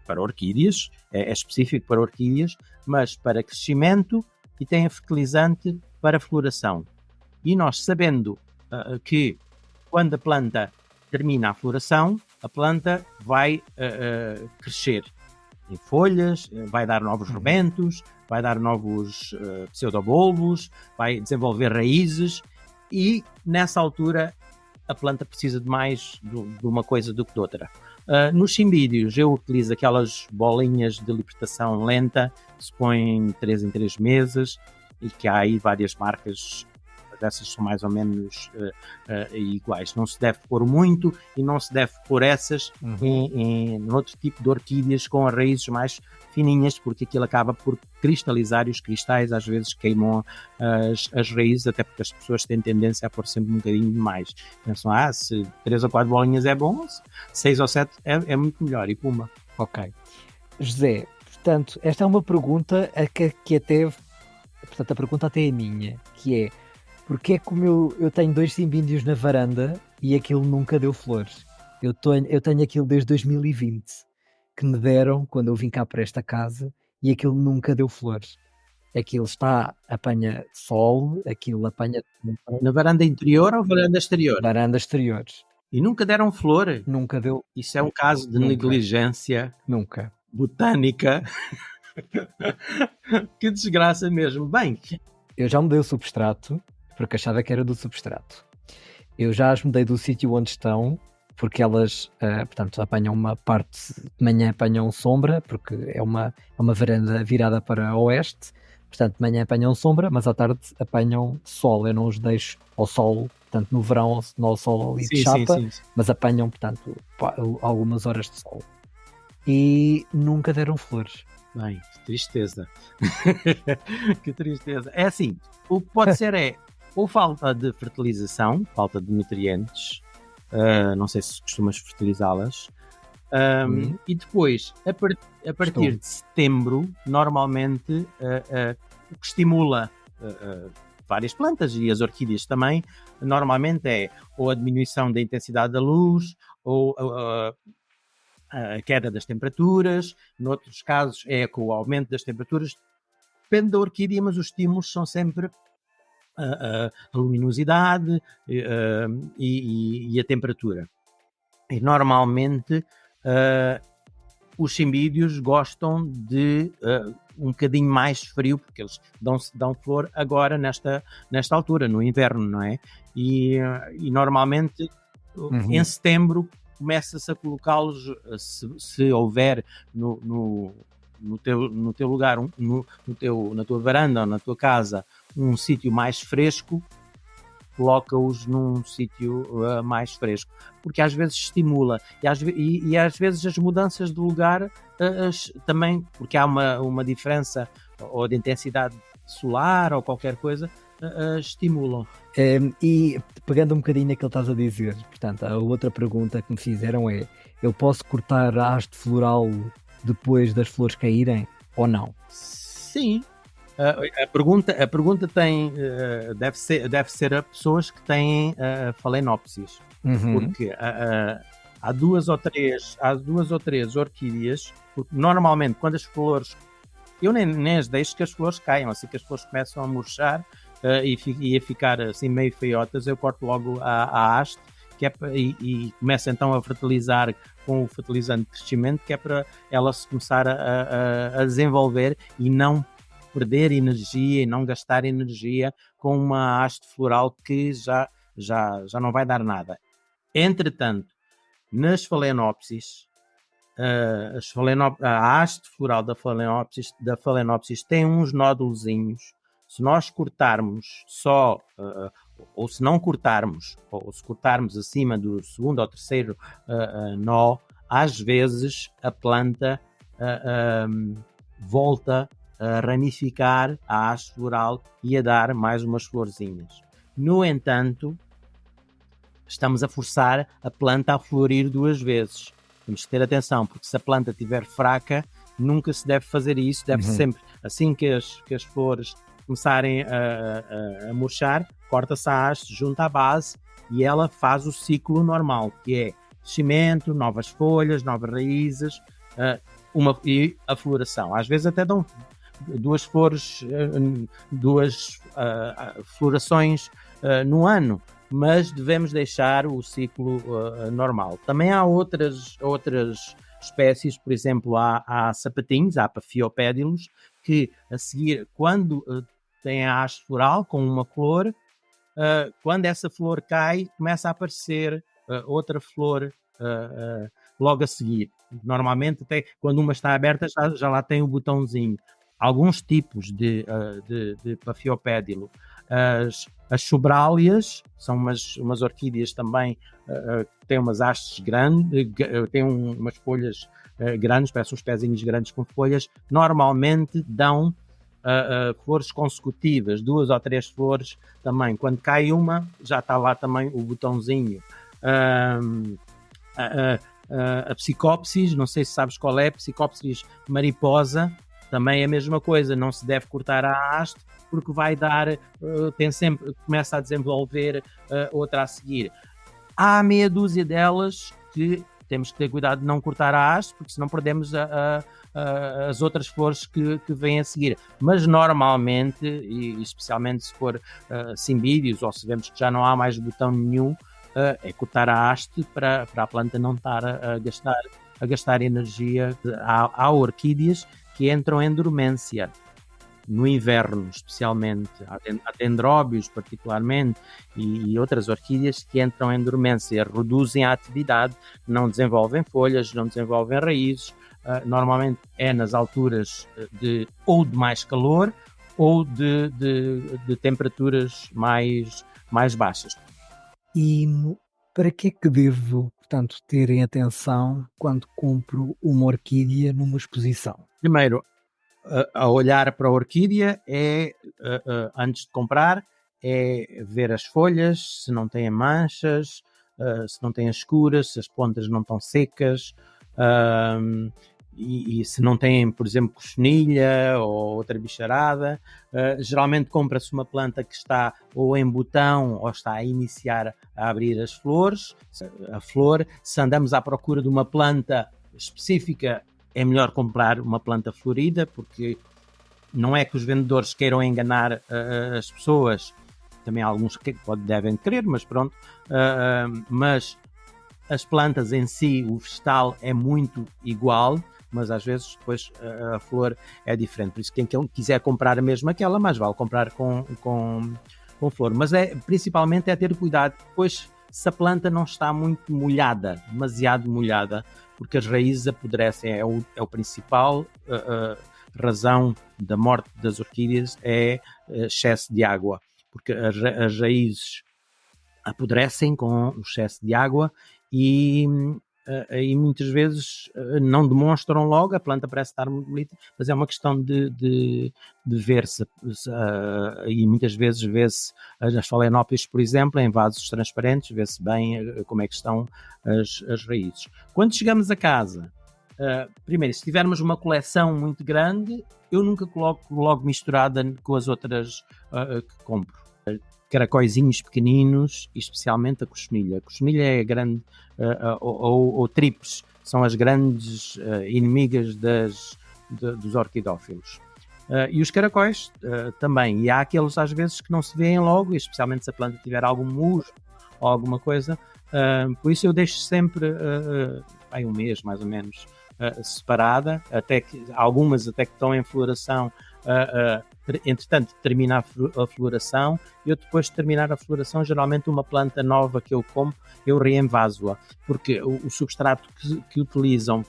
Speaker 2: para orquídeas, é específico para orquídeas, mas para crescimento, e têm fertilizante para floração. E nós, sabendo que quando a planta termina a floração, a planta vai crescer em folhas, vai dar novos rebentos, vai dar novos pseudobulbos, vai desenvolver raízes, e nessa altura a planta precisa de mais de uma coisa do que de outra. Nos cimbídeos eu utilizo aquelas bolinhas de libertação lenta, que se põem 3 em 3 meses, e que há aí várias marcas, essas são mais ou menos iguais. Não se deve pôr muito e não se deve pôr essas em outro tipo de orquídeas com as raízes mais fininhas, porque aquilo acaba por cristalizar, e os cristais às vezes queimam as raízes, até porque as pessoas têm tendência a pôr sempre um bocadinho mais. Pensam, se 3 ou 4 bolinhas é bom, 6 ou 7 é muito melhor, e puma.
Speaker 1: Ok. José, portanto, esta é uma pergunta que até, portanto, a pergunta até é minha, que é: porque é como eu tenho 2 cimbíndios na varanda e aquilo nunca deu flores? Eu tenho aquilo desde 2020, que me deram quando eu vim cá para esta casa, e aquilo nunca deu flores. Aquilo apanha sol, aquilo apanha...
Speaker 2: Na varanda interior ou varanda exterior?
Speaker 1: Varanda exteriores.
Speaker 2: E nunca deram flor?
Speaker 1: Nunca deu.
Speaker 2: Isso é um caso de negligência botânica. Que desgraça mesmo. Bem,
Speaker 1: eu já mudei o substrato, porque achava que era do substrato. Eu já as mudei do sítio onde estão, porque elas, portanto, apanham uma parte de manhã, apanham sombra, porque é uma varanda virada para oeste, portanto, de manhã apanham sombra, mas à tarde apanham sol. Eu não os deixo ao sol, portanto, no verão, não ao sol ali de chapa, mas apanham, portanto, algumas horas de sol. E nunca deram flores.
Speaker 2: Bem, que tristeza. Que tristeza. É assim, o que pode ser ou falta de fertilização, falta de nutrientes, não sei se costumas fertilizá-las, e depois, a partir de setembro, normalmente, o que estimula várias plantas, e as orquídeas também, normalmente é ou a diminuição da intensidade da luz, ou a queda das temperaturas. Noutros casos é com o aumento das temperaturas. Depende da orquídea, mas os estímulos são sempre a luminosidade e a temperatura. E normalmente os cimbídeos gostam de um bocadinho mais frio, porque eles dão flor agora nesta altura, no inverno, não é? E normalmente em setembro começa-se a colocá-los, se houver no teu lugar, na tua varanda ou na tua casa, um sítio mais fresco, coloca-os num sítio mais fresco, porque às vezes estimula, e às vezes as mudanças de lugar também, porque há uma diferença ou de intensidade solar ou qualquer coisa, estimulam.
Speaker 1: E pegando um bocadinho naquilo que estás a dizer, portanto, a outra pergunta que me fizeram é: eu posso cortar a haste floral depois das flores caírem ou não?
Speaker 2: Sim. A pergunta tem, deve ser a pessoas que têm Phalaenopsis, porque há duas ou três orquídeas, porque normalmente quando as flores, eu nem as deixo que as flores caiam, assim que as flores começam a murchar e a ficar assim meio feiotas, eu corto logo a haste, e começo então a fertilizar com o fertilizante de crescimento, que é para ela se começar a desenvolver e não perder energia e não gastar energia com uma haste floral que já não vai dar nada. Entretanto, nas Phalaenopsis, a haste floral da Phalaenopsis tem uns nódulozinhos Se nós cortarmos só, ou se não cortarmos, ou se cortarmos acima do segundo ou terceiro nó, às vezes a planta volta a ramificar a haste floral e a dar mais umas florzinhas. No entanto, estamos a forçar a planta a florir 2 vezes. Temos que ter atenção, porque se a planta estiver fraca, nunca se deve fazer isso. Deve-se sempre, assim que as flores começarem a murchar, corta-se a haste junto à base e ela faz o ciclo normal, que é crescimento, novas folhas, novas raízes e a floração. Às vezes até dão 2 flores, 2 florações no ano, mas devemos deixar o ciclo normal. Também há outras espécies, por exemplo, há sapatinhos, há Paphiopedilus, que a seguir, quando tem a haste floral com uma flor, quando essa flor cai, começa a aparecer outra flor logo a seguir. Normalmente, até quando uma está aberta, já lá tem o botãozinho. Alguns tipos de Paphiopedilus. As sobráleas são umas orquídeas também que têm umas hastes grandes, têm umas folhas grandes, parecem uns pezinhos grandes com folhas. Normalmente dão flores consecutivas, 2 ou 3 flores também. Quando cai uma, já está lá também o botãozinho. A Psicopsis, não sei se sabes qual é, Psicopsis mariposa, também é a mesma coisa, não se deve cortar a haste, porque vai dar, começa a desenvolver outra a seguir. Há meia dúzia delas que temos que ter cuidado de não cortar a haste, porque senão perdemos as outras flores que vêm a seguir. Mas normalmente, e especialmente se for cimbídeos, ou se vemos que já não há mais botão nenhum, é cortar a haste para a planta não estar a gastar energia. Há orquídeas que entram em dormência no inverno, especialmente. Há dendróbios, particularmente, e outras orquídeas que entram em dormência, reduzem a atividade, não desenvolvem folhas, não desenvolvem raízes. Normalmente é nas alturas ou de mais calor ou de temperaturas mais baixas.
Speaker 1: E para que é que devo, portanto, terem atenção quando compro uma orquídea numa exposição?
Speaker 2: Primeiro, a olhar para a orquídea antes de comprar, é ver as folhas, se não têm manchas, se não têm escuras, se as pontas não estão secas, e se não têm, por exemplo, cochonilha ou outra bicharada. Geralmente compra-se uma planta que está ou em botão ou está a iniciar a abrir as flores. A flor, se andamos à procura de uma planta específica, é melhor comprar uma planta florida, porque não é que os vendedores queiram enganar as pessoas, também há alguns que devem querer, mas pronto, mas as plantas em si, o vegetal é muito igual, mas às vezes depois a flor é diferente, por isso quem quiser comprar a mesma aquela, mais vale comprar com flor, mas principalmente é ter cuidado, depois se a planta não está muito molhada, demasiado molhada, porque as raízes apodrecem, é o principal razão da morte das orquídeas, é excesso de água, porque as raízes apodrecem com o excesso de água e muitas vezes não demonstram logo, a planta parece estar muito bonita, mas é uma questão de ver-se, e muitas vezes vê-se as Phalaenopsis, por exemplo, em vasos transparentes, vê-se bem como é que estão as raízes. Quando chegamos a casa, primeiro, se tivermos uma coleção muito grande, eu nunca coloco logo misturada com as outras que compro. Caracóizinhos pequeninos, e especialmente a cochonilha. A cochonilha é a grande, ou tripes, são as grandes inimigas dos orquidófilos. E os caracóis também. E há aqueles às vezes que não se veem logo, especialmente se a planta tiver algum musgo ou alguma coisa. Por isso eu deixo sempre um mês mais ou menos separada, algumas até que estão em floração. Entretanto termina a floração, eu depois de terminar a floração, geralmente uma planta nova que eu compro, eu reenvaso-a, porque o substrato que utilizam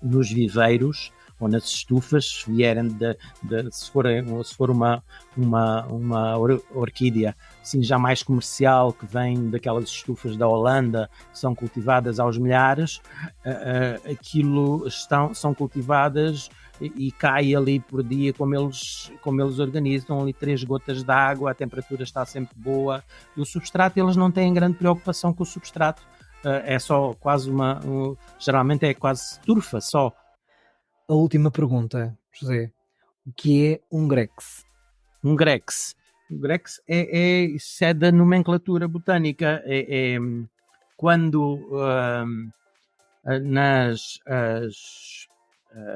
Speaker 2: nos viveiros ou nas estufas, se vierem se for uma orquídea assim, já mais comercial, que vem daquelas estufas da Holanda, que são cultivadas aos milhares, aquilo são cultivadas e cai ali por dia, como eles organizam ali 3 gotas de água, a temperatura está sempre boa, e o substrato, eles não têm grande preocupação com o substrato, é só quase geralmente é quase turfa só.
Speaker 1: A última pergunta, José, o que é um Grex?
Speaker 2: Um Grex. O Grex isso é da nomenclatura botânica, quando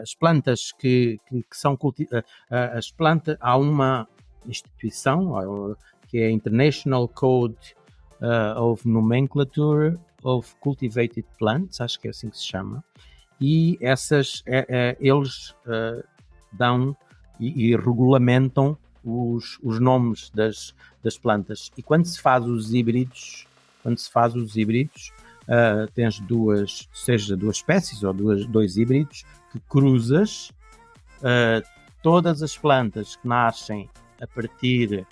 Speaker 2: as plantas que são cultivadas, as plantas, há uma instituição que é International Code of Nomenclature of Cultivated Plants, acho que é assim que se chama, e eles dão e regulamentam os nomes das plantas. E quando se faz os híbridos, tens duas espécies ou dois híbridos que cruzas, todas as plantas que nascem a partir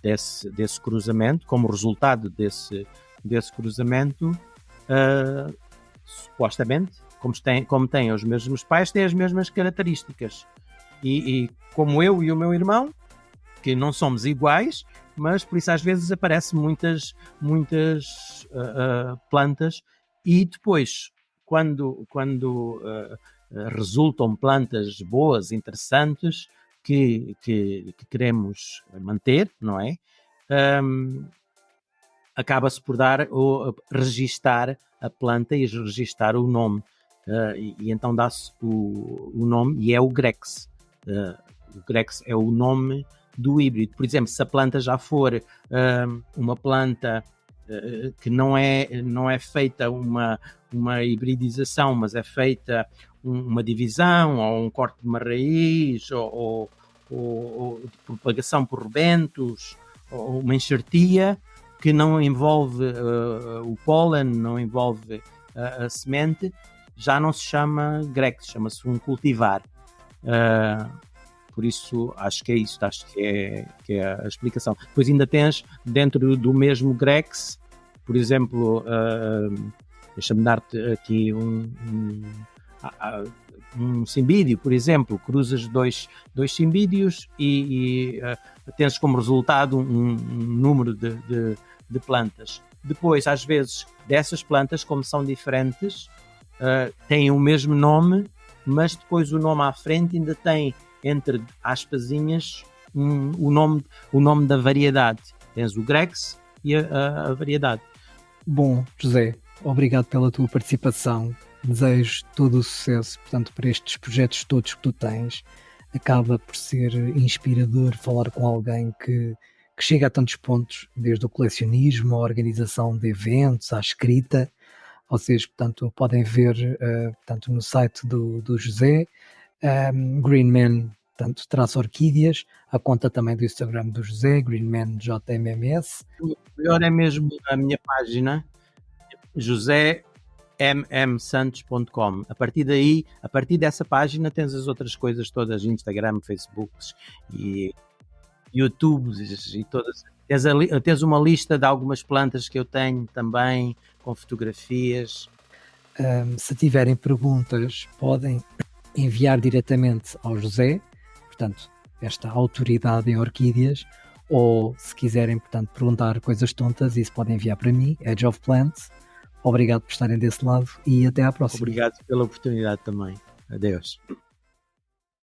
Speaker 2: desse cruzamento, como resultado desse cruzamento, supostamente, como têm os mesmos pais, têm as mesmas características. E como eu e o meu irmão, que não somos iguais, mas por isso às vezes aparecem muitas plantas, e depois, quando resultam plantas boas, interessantes, que queremos manter, não é? Acaba-se por registar a planta e registar o nome, e então dá-se o nome, e é o Grex. O Grex é o nome do híbrido. Por exemplo, se a planta já for uma planta que não é feita uma hibridização, mas é feita uma divisão, ou um corte de uma raiz, ou de propagação por rebentos, ou uma enxertia que não envolve o pólen, não envolve a semente, já não se chama Grex, chama-se um cultivar. Por isso, acho que é isso, acho que é a explicação. Depois ainda tens, dentro do mesmo Grex, por exemplo, deixa-me dar-te aqui um cimbídio, por exemplo, cruzas dois cimbídios e tens como resultado um número de plantas. Depois, às vezes, dessas plantas, como são diferentes, têm o mesmo nome, mas depois o nome à frente ainda tem, entre aspasinhas, o nome da variedade. Tens o Grex e a variedade.
Speaker 1: Bom, José, obrigado pela tua participação. Desejo todo o sucesso, portanto, para estes projetos todos que tu tens. Acaba por ser inspirador falar com alguém que chega a tantos pontos, desde o colecionismo, a organização de eventos, à escrita. Vocês, portanto, podem ver portanto, no site do José, Greenman, portanto, traço orquídeas, a conta também do Instagram do José, GreenmanJMMS.
Speaker 2: O melhor é mesmo a minha página, josemsantos.com. A partir dessa página tens as outras coisas todas, Instagram, Facebook e YouTube e todas. Tens uma lista de algumas plantas que eu tenho também, com fotografias.
Speaker 1: Se tiverem perguntas, podem enviar diretamente ao José, portanto, esta autoridade em orquídeas, ou se quiserem, portanto, perguntar coisas tontas, isso podem enviar para mim, Edge of Plants. Obrigado por estarem desse lado e até à próxima.
Speaker 2: Obrigado pela oportunidade também. Adeus.